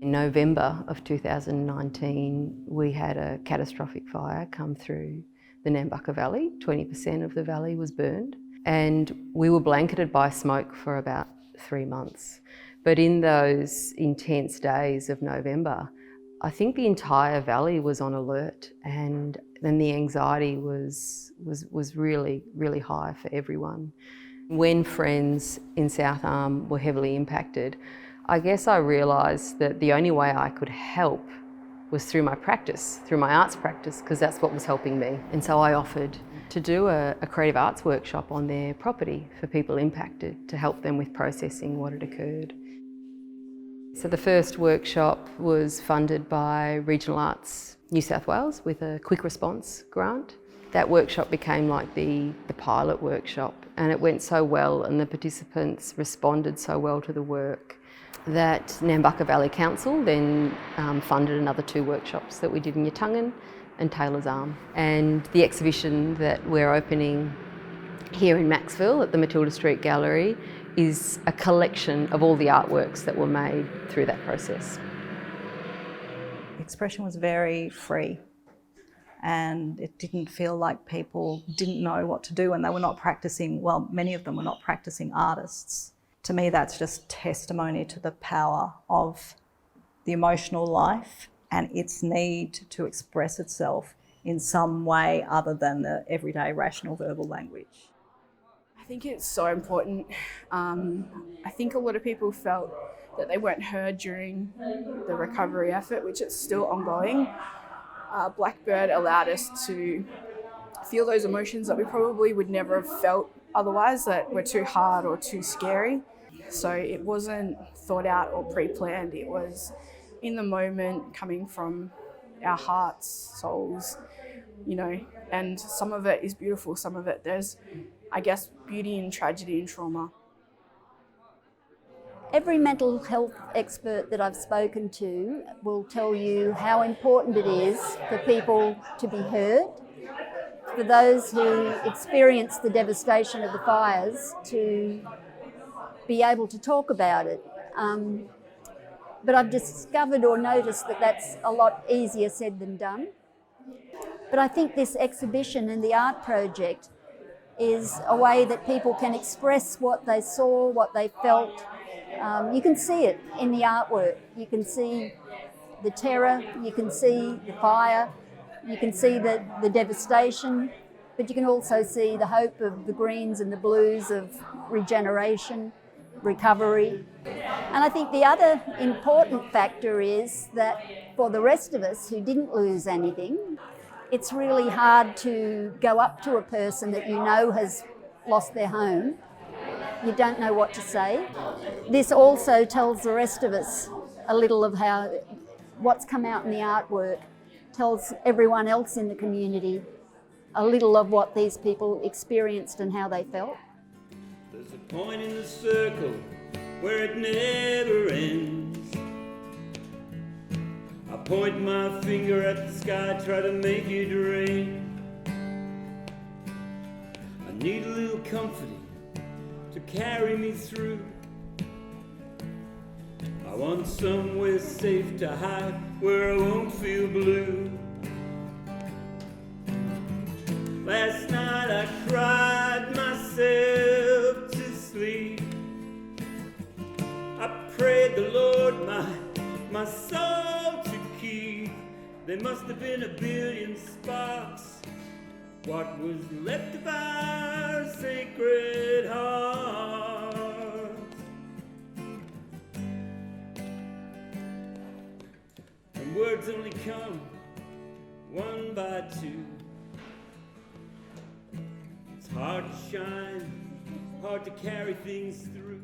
In November of 2019, we had a catastrophic fire come through the Nambucca Valley. 20% of the valley was burned, and we were blanketed by smoke for about 3 months. But in those intense days of November, I think the entire valley was on alert, and then the anxiety was really, really high for everyone. When friends in South Arm were heavily impacted, I guess I realised that the only way I could help was through my practice, through my arts practice, because that's what was helping me. And so I offered to do a creative arts workshop on their property for people impacted to help them with processing what had occurred. So the first workshop was funded by Regional Arts New South Wales with a quick response grant. That workshop became like the pilot workshop, and it went so well and the participants responded so well to the work that Nambucca Valley Council then funded another 2 workshops that we did in Yuttungan and Taylor's Arm. And the exhibition that we're opening here in Maxville at the Matilda Street Gallery is a collection of all the artworks that were made through that process. Expression was very free, and it didn't feel like people didn't know what to do and they were not practicing, well, many of them were not practicing artists. To me, that's just testimony to the power of the emotional life and its need to express itself in some way other than the everyday rational verbal language. I think it's so important. I think a lot of people felt that they weren't heard during the recovery effort, which is still ongoing. Blackbird allowed us to feel those emotions that we probably would never have felt otherwise, that were too hard or too scary. So it wasn't thought out or pre-planned. It was in the moment, coming from our hearts, souls, and some of it is beautiful, some of it there's, I guess, beauty in tragedy and trauma. Every mental health expert that I've spoken to will tell you how important it is for people to be heard, for those who experience the devastation of the fires to be able to talk about it. But I've discovered or noticed that that's a lot easier said than done. But I think this exhibition and the art project is a way that people can express what they saw, what they felt. You can see it in the artwork. You can see the terror, you can see the fire, you can see the devastation, but you can also see the hope of the greens and the blues of regeneration, recovery. And I think the other important factor is that for the rest of us who didn't lose anything, it's really hard to go up to a person that you know has lost their home. You don't know what to say. This also tells the rest of us a little of how what's come out in the artwork tells everyone else in the community a little of what these people experienced and how they felt. There's a point in the circle where it never ends. I point my finger at the sky, try to make it rain. I need a little comforting to carry me through. I want somewhere safe to hide where I won't feel blue. Last night I cried myself to sleep. I prayed the Lord my soul to keep. There must have been a billion sparks, what was left of our sacred hearts. And words only come one by two. It's hard to shine, hard to carry things through.